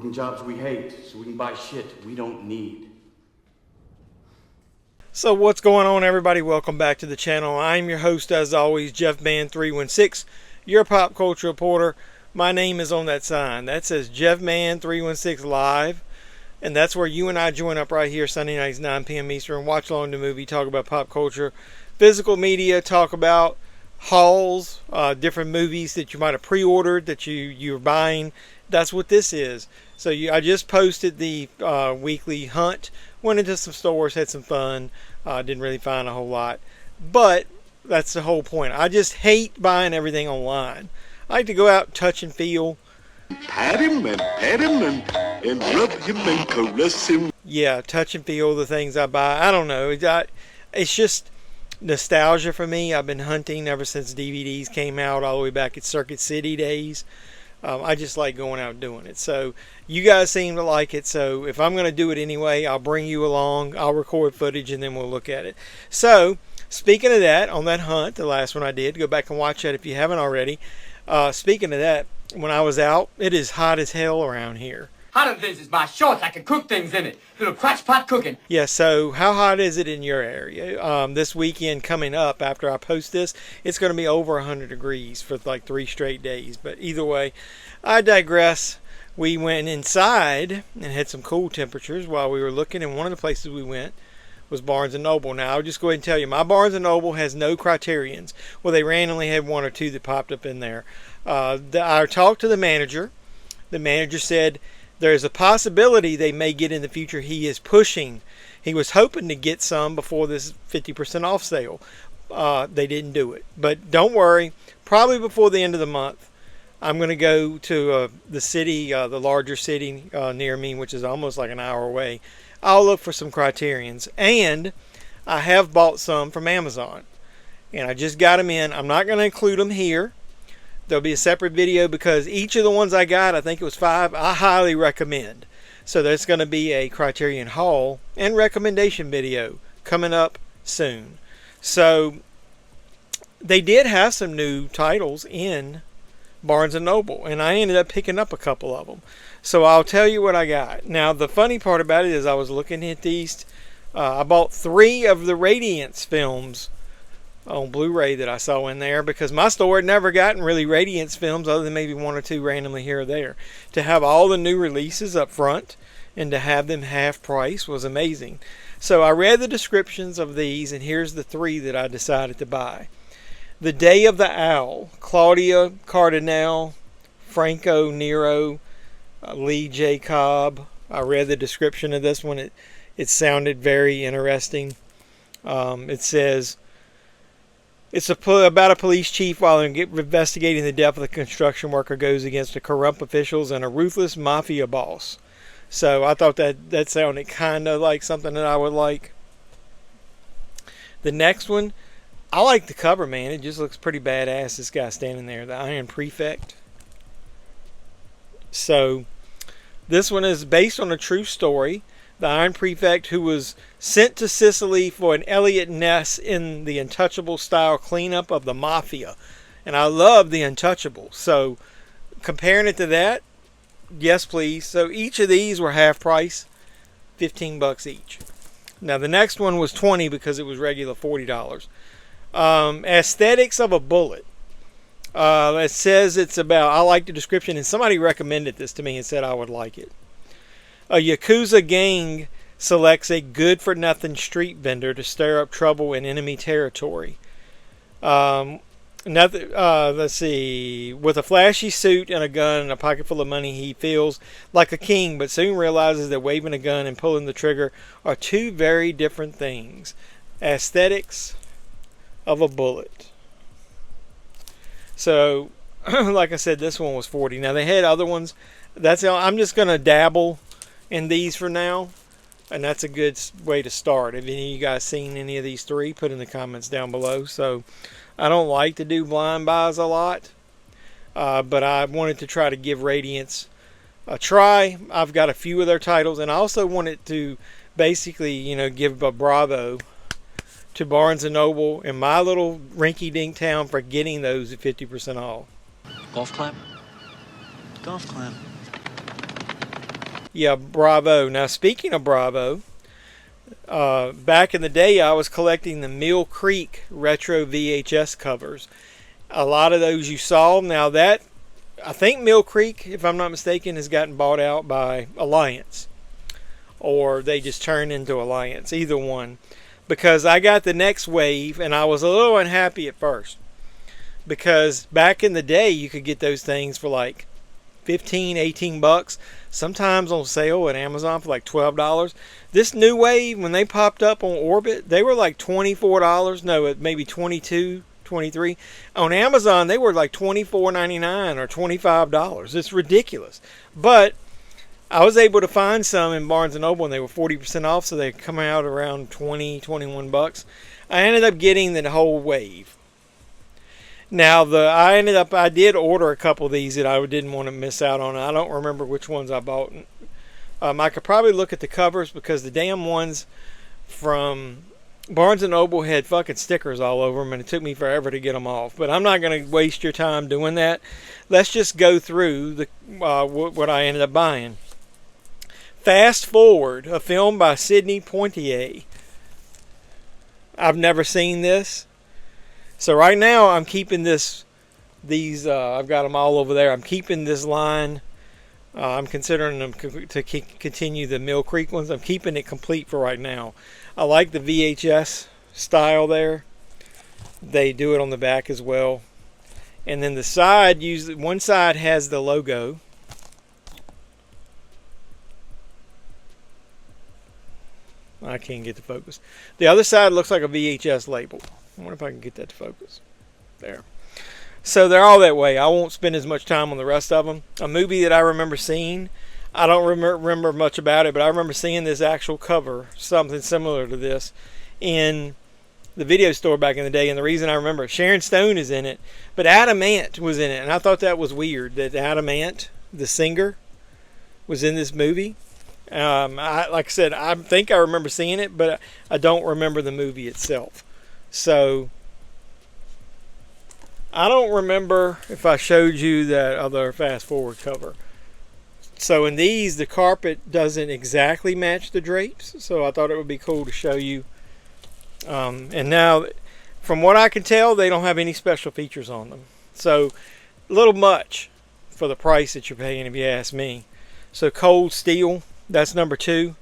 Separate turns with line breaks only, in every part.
working jobs we hate so we can buy shit we don't need.
So what's going on, everybody? Welcome back to the channel. I'm your host, as always, JeffMan316, your pop culture reporter. My name is on that sign. That says JeffMan316 Live. And that's where you and I join up right here Sunday nights, 9 p.m. Eastern. Watch along the movie, talk about pop culture, physical media, talk about hauls, different movies that you might have pre-ordered that you're buying. That's what this is. So I just posted the weekly hunt. Went into some stores, had some fun. Didn't really find a whole lot. But that's the whole point. I just hate buying everything online. I like to go out, touch and feel.
Pat him and rub him and caress him.
Yeah, touch and feel the things I buy. I don't know. It's just nostalgia for me. I've been hunting ever since DVDs came out, all the way back at Circuit City days. I just like going out and doing it. So you guys seem to like it. So if I'm going to do it anyway, I'll bring you along. I'll record footage and then we'll look at it. So speaking of that, on that hunt, the last one I did, go back and watch that if you haven't already. Speaking of that, when I was out, it is hot as hell around here.
Hotter than this is my shorts. I can cook things in it. Little crotch pot cooking.
Yeah, so how hot is it in your area? This weekend coming up, after I post this, it's going to be over 100 degrees for like 3 straight days. But either way, I digress. We went inside and had some cool temperatures while we were looking. And one of the places we went was Barnes & Noble. Now, I'll just go ahead and tell you, my Barnes & Noble has no Criterions. Well, they randomly had 1 or 2 that popped up in there. I talked to the manager. The manager said there's a possibility they may get in the future. He is pushing. He was hoping to get some before this 50% off sale. They didn't do it. But don't worry. Probably before the end of the month, I'm going to go to the city, the larger city near me, which is almost like an hour away. I'll look for some Criterions. And I have bought some from Amazon. And I just got them in. I'm not going to include them here. There'll be a separate video because each of the ones I got, I think it was 5, I highly recommend. So there's going to be a Criterion haul and recommendation video coming up soon. So they did have some new titles in Barnes & Noble, and I ended up picking up a couple of them. So I'll tell you what I got. Now, the funny part about it is I was looking at these. I bought 3 of the Radiance films on Blu-ray that I saw in there because my store had never gotten really Radiance films other than maybe 1 or 2 randomly here or there. To have all the new releases up front and to have them half price was amazing. So I read the descriptions of these, and here's the 3 that I decided to buy. The Day of the Owl, Claudia Cardinale, Franco Nero, Lee J. Cobb. I read the description of this one. It sounded very interesting. It says it's about a police chief while investigating the death of a construction worker goes against the corrupt officials and a ruthless mafia boss. So I thought that sounded kind of like something that I would like. The next one, I like the cover, man. It just looks pretty badass, this guy standing there, the Iron Prefect. So this one is based on a true story. The Iron Prefect, who was sent to Sicily for an Elliot Ness in the Untouchable style cleanup of the Mafia. And I love the Untouchable. So comparing it to that, yes please. So each of these were half price, $15 each. Now the next one was $20 because it was regular $40. Aesthetics of a Bullet. It says it's about, I like the description, and somebody recommended this to me and said I would like it. A Yakuza gang selects a good-for-nothing street vendor to stir up trouble in enemy territory. Let's see. With a flashy suit and a gun and a pocket full of money, he feels like a king, but soon realizes that waving a gun and pulling the trigger are 2 very different things. Aesthetics of a Bullet. So, like I said, this one was $40. Now, they had other ones. I'm just going to dabble in these for now, and that's a good way to start. Have any of you guys seen any of these 3? Put in the comments down below. So I don't like to do blind buys a lot, but I wanted to try to give Radiance a try. I've got a few of their titles, and I also wanted to basically, give a bravo to Barnes & Noble in my little rinky-dink town for getting those at 50% off.
Golf clap? Golf clap.
Yeah, Bravo. Now, speaking of Bravo, back in the day, I was collecting the Mill Creek retro VHS covers. A lot of those you saw. Now that, I think Mill Creek, if I'm not mistaken, has gotten bought out by Alliance. Or they just turned into Alliance. Either one. Because I got the next wave, and I was a little unhappy at first. Because back in the day, you could get those things for like 15, 18 bucks. Sometimes on sale at Amazon for like $12. This new wave, when they popped up on Orbit, they were like $24. No, maybe 22, 23. On Amazon, they were like $24.99 or $25. It's ridiculous. But I was able to find some in Barnes & Noble, and they were 40% off, so they come out around 20, 21 bucks. I ended up getting the whole wave. Now, I did order a couple of these that I didn't want to miss out on. I don't remember which ones I bought. I could probably look at the covers, because the damn ones from Barnes & Noble had fucking stickers all over them, and it took me forever to get them off. But I'm not going to waste your time doing that. Let's just go through what I ended up buying. Fast Forward, a film by Sidney Poitier. I've never seen this. So right now I'm keeping these, I've got them all over there. I'm keeping this line. I'm considering them to continue the Mill Creek ones. I'm keeping it complete for right now. I like the VHS style there. They do it on the back as well. And then the side, one side has the logo. I can't get the focus. The other side looks like a VHS label. I wonder if I can get that to focus. There. So they're all that way. I won't spend as much time on the rest of them. A movie that I remember seeing, I don't remember much about it, but I remember seeing this actual cover, something similar to this, in the video store back in the day. And the reason I remember it, Sharon Stone is in it, but Adam Ant was in it. And I thought that was weird that Adam Ant, the singer, was in this movie. Like I said, I think I remember seeing it, but I don't remember the movie itself. So I don't remember if I showed you that other Fast Forward cover. So in these, the carpet doesn't exactly match the drapes, so I thought it would be cool to show you. And now, from what I can tell, they don't have any special features on them. So a little much for the price that you're paying, if you ask me. So Cold Steel, that's number 2.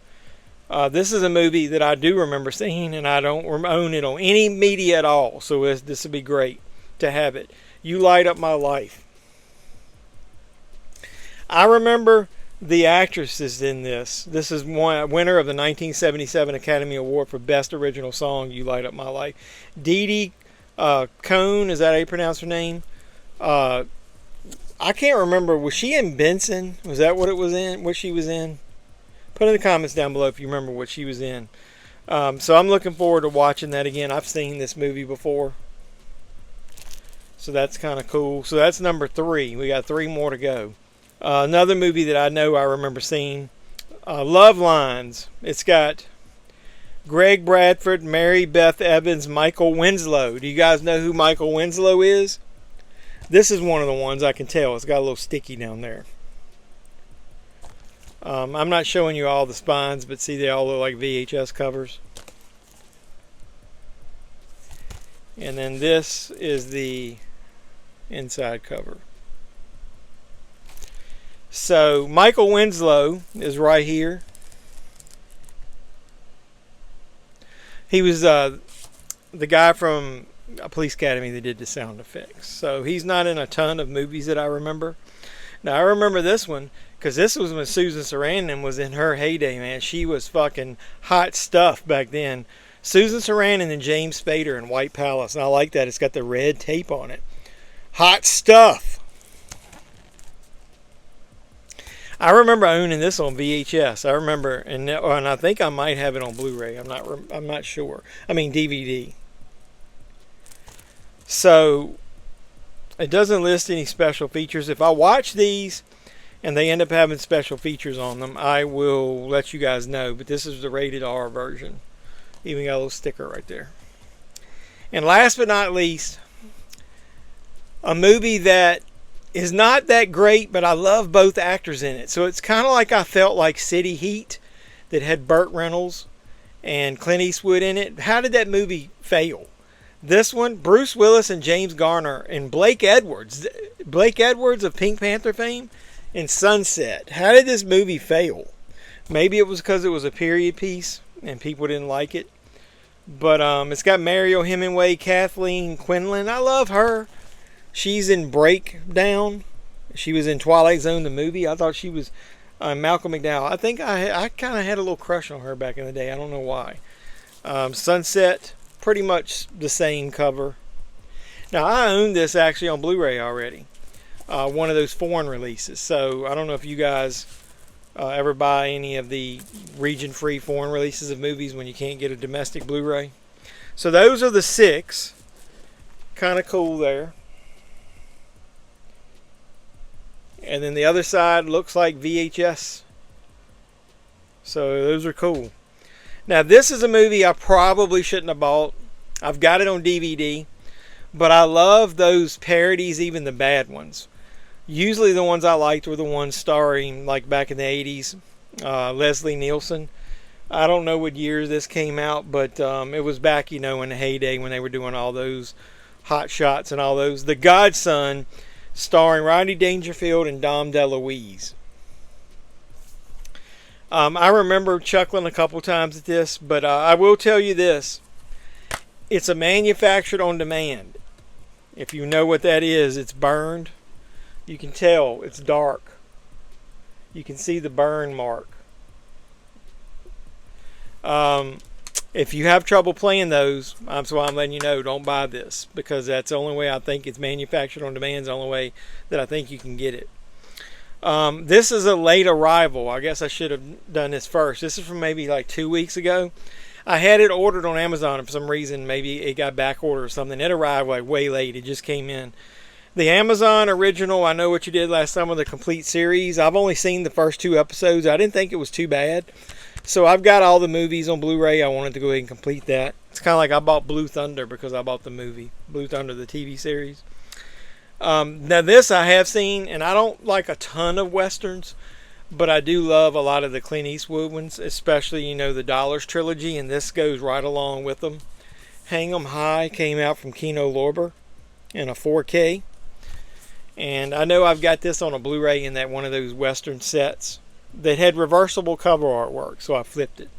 This is a movie that I do remember seeing, and I don't own it on any media at all. So this would be great to have it. You Light Up My Life. I remember the actresses in this. This is winner of the 1977 Academy Award for Best Original Song, You Light Up My Life. Dee Cohn, is that how you pronounce her name? I can't remember. Was she in Benson? Was that what it was in? What she was in? Put in the comments down below if you remember what she was in. So I'm looking forward to watching that again. I've seen this movie before. So that's kind of cool. So that's number 3. We got 3 more to go. Another movie that I know I remember seeing, Love Lines. It's got Greg Bradford, Mary Beth Evans, Michael Winslow. Do you guys know who Michael Winslow is? This is one of the ones I can tell. It's got a little sticky down there. I'm not showing you all the spines, but see, they all look like VHS covers. And then this is the inside cover. So Michael Winslow is right here. He was the guy from Police Academy that did the sound effects. So he's not in a ton of movies that I remember. Now I remember this one because this was when Susan Sarandon was in her heyday, man. She was fucking hot stuff back then. Susan Sarandon and James Spader in White Palace. And I like that. It's got the red tape on it. Hot stuff. I remember owning this on VHS. I remember, and I think I might have it on Blu-ray. I'm not sure. I mean DVD. So it doesn't list any special features. If I watch these and they end up having special features on them, I will let you guys know. But this is the rated R version. Even got a little sticker right there. And last but not least, a movie that is not that great, but I love both actors in it. So it's kind of like I felt like City Heat that had Burt Reynolds and Clint Eastwood in it. How did that movie fail? This one, Bruce Willis and James Garner and Blake Edwards of Pink Panther fame, and Sunset. How did this movie fail? Maybe it was because it was a period piece and people didn't like it. But it's got Mariel Hemingway, Kathleen Quinlan. I love her. She's in Breakdown. She was in Twilight Zone, the movie. I thought she was Malcolm McDowell. I think I kind of had a little crush on her back in the day. I don't know why. Sunset, pretty much the same cover. Now, I own this actually on Blu-ray already. One of those foreign releases. So, I don't know if you guys ever buy any of the region-free foreign releases of movies when you can't get a domestic Blu-ray. So, those are the 6. Kind of cool there. And then the other side looks like VHS. So those are cool. Now this is a movie I probably shouldn't have bought. I've got it on DVD. But I love those parodies, even the bad ones. Usually the ones I liked were the ones starring, like back in the 80s, Leslie Nielsen. I don't know what year this came out, but it was back, in the heyday when they were doing all those Hot Shots and all those. The Godson, starring Rodney Dangerfield and Dom DeLuise. I remember chuckling a couple times at this, but I will tell you this. It's a manufactured on demand. If you know what that is, it's burned. You can tell it's dark. You can see the burn mark. If you have trouble playing those, that's why I'm letting you know, don't buy this. Because that's the only way I think it's manufactured on demand. Is the only way that I think you can get it. This is a late arrival. I guess I should have done this first. This is from maybe like 2 weeks ago. I had it ordered on Amazon, and for some reason, maybe it got back ordered or something. It arrived like way late. It just came in. The Amazon original, I Know What You Did Last Summer, the complete series. I've only seen the first 2 episodes. I didn't think it was too bad. So I've got all the movies on Blu-ray. I wanted to go ahead and complete that. It's kind of like I bought Blue Thunder because I bought the movie. Blue Thunder, the TV series. Now this I have seen, and I don't like a ton of Westerns, but I do love a lot of the Clint Eastwood ones, especially, the Dollars trilogy, and this goes right along with them. Hang 'em High came out from Kino Lorber in a 4K. And I know I've got this on a Blu-ray in that one of those Western sets that had reversible cover artwork, so I flipped it.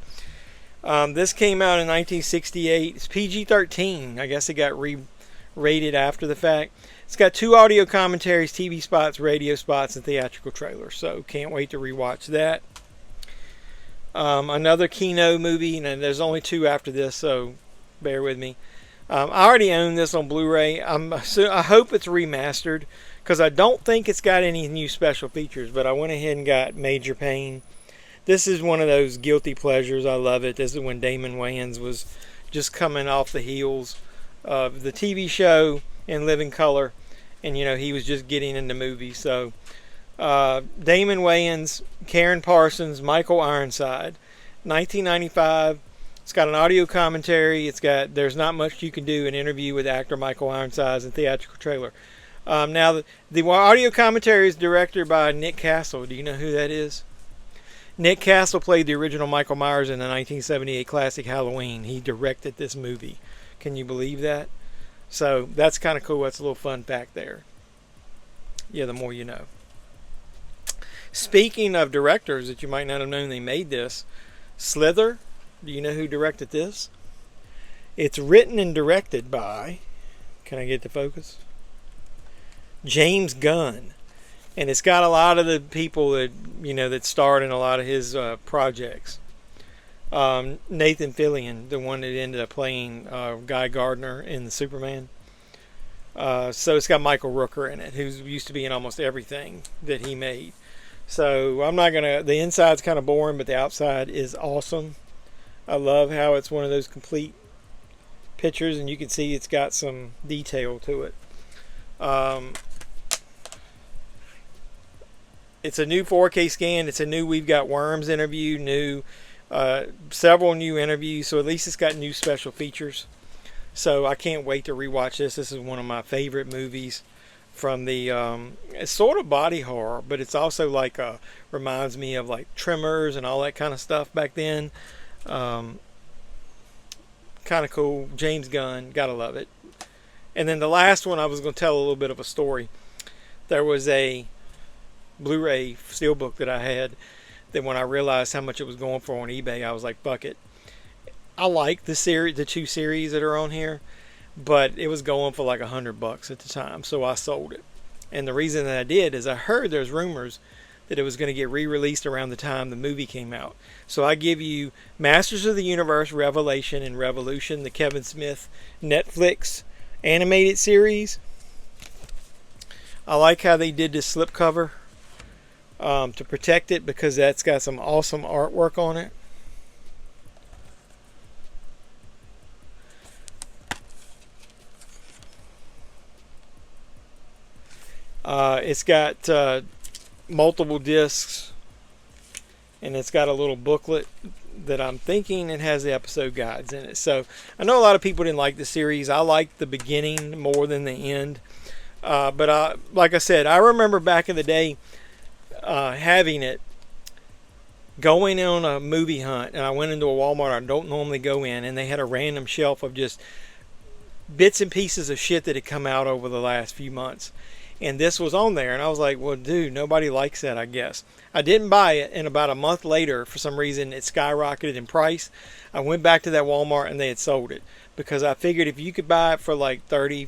This came out in 1968. It's PG-13. I guess it got re-rated after the fact. It's got 2 audio commentaries, TV spots, radio spots, and theatrical trailers, so can't wait to rewatch that. Another Kino movie, and there's only 2 after this, so bear with me. I already own this on Blu-ray. I hope it's remastered, because I don't think it's got any new special features, but I went ahead and got Major Payne. This is one of those guilty pleasures. I love it. This is when Damon Wayans was just coming off the heels of the TV show in Living Color, and he was just getting into movies. So Damon Wayans, Karen Parsons, Michael Ironside, 1995. It's got an audio commentary. It's got There's Not Much You Can Do, an interview with actor Michael Ironside, and theatrical trailer. Now, the audio commentary is directed by Nick Castle. Do you know who that is? Nick Castle played the original Michael Myers in the 1978 classic Halloween. He directed this movie. Can you believe that? So that's kind of cool. That's a little fun fact there. Yeah, the more you know. Speaking of directors that you might not have known they made this, Slither, do you know who directed this? It's written and directed by, can I get the focus? James Gunn. And it's got a lot of the people that, that starred in a lot of his projects. Nathan Fillion, the one that ended up playing Guy Gardner in the Superman. So it's got Michael Rooker in it, who used to be in almost everything that he made. So I'm not going to, the inside's kind of boring, but the outside is awesome. I love how it's one of those complete pictures, and you can see it's got some detail to it. It's a new 4K scan. It's a new We've Got Worms interview, several new interviews, so at least it's got new special features. So I can't wait to rewatch this. This is one of my favorite movies from the it's sort of body horror, but it's also like reminds me of like Tremors and all that kind of stuff back then. Kind of cool. James Gunn, gotta love it. And then the last one, I was going to tell a little bit of a story. There was a Blu-ray Steelbook that I had that when I realized how much it was going for on eBay, I was like, fuck it. I like the series, the 2 series that are on here, but it was going for like $100 at the time, so I sold it. And the reason that I did is I heard there's rumors that it was going to get re-released around the time the movie came out. So I give you Masters of the Universe, Revelation, and Revolution, the Kevin Smith Netflix animated series. I like how they did this slipcover to protect it, because that's got some awesome artwork on it. It's got multiple discs, and it's got a little booklet that I'm thinking it has the episode guides in it. So I know a lot of people didn't like the series. I liked the beginning more than the end. But like I said, I remember back in the day having it, going on a movie hunt, and I went into a Walmart I don't normally go in, and they had a random shelf of just bits and pieces of shit that had come out over the last few months. And this was on there, and I was like, well, dude, nobody likes that, I guess. I didn't buy it, and about a month later, for some reason, it skyrocketed in price. I went back to that Walmart, and they had sold it, because I figured if you could buy it for like $30,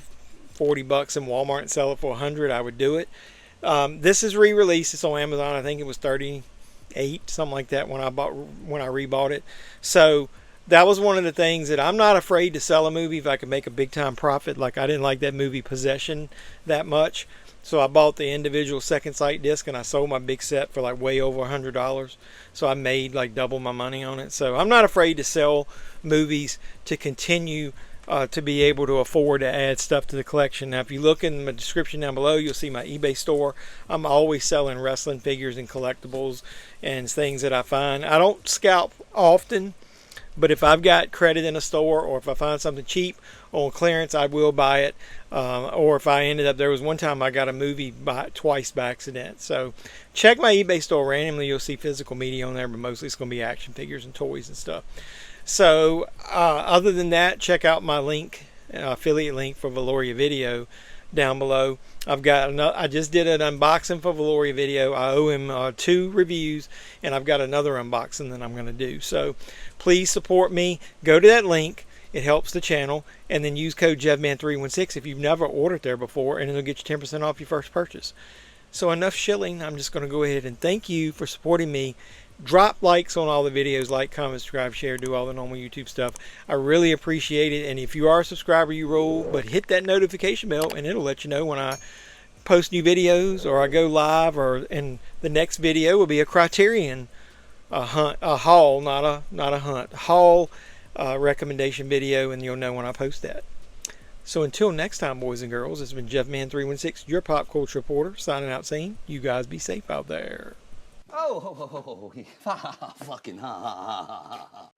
$40 in Walmart and sell it for $100, I would do it. This is re-released. It's on Amazon. I think it was $38, something like that, when I rebought it. So that was one of the things that I'm not afraid to sell a movie if I could make a big time profit. Like, I didn't like that movie Possession that much, so I bought the individual second sight disc, and I sold my big set for like way over $100. So I made like double my money on it. So I'm not afraid to sell movies to continue to be able to afford to add stuff to the collection. Now, if you look in the description down below, you'll see my eBay store. I'm always selling wrestling figures and collectibles and things that I find. I don't scalp often, but if I've got credit in a store, or if I find something cheap on clearance, I will buy it. Or if I ended up, there was one time I got a movie twice by accident. So check my eBay store randomly. You'll see physical media on there, but mostly it's going to be action figures and toys and stuff. So other than that, check out my link, affiliate link for Valoria Video down below. I just did an unboxing for Valoria Video. I owe him 2 reviews, and I've got another unboxing that I'm going to do. So please support me. Go to that link. It helps the channel. And then use code JevMan316 if you've never ordered there before, and it'll get you 10% off your first purchase. So enough shilling. I'm just going to go ahead and thank you for supporting me. Drop likes on all the videos, like, comment, subscribe, share, do all the normal YouTube stuff. I really appreciate it. And if you are a subscriber, you roll, but hit that notification bell, and it'll let you know when I post new videos or I go live. And the next video will be a Criterion haul, not a hunt, haul recommendation video, and you'll know when I post that. So until next time, boys and girls, it's been JeffMan316, your pop culture reporter, signing out saying, you guys be safe out there.
Oh, fucking ha ha ha ha ha.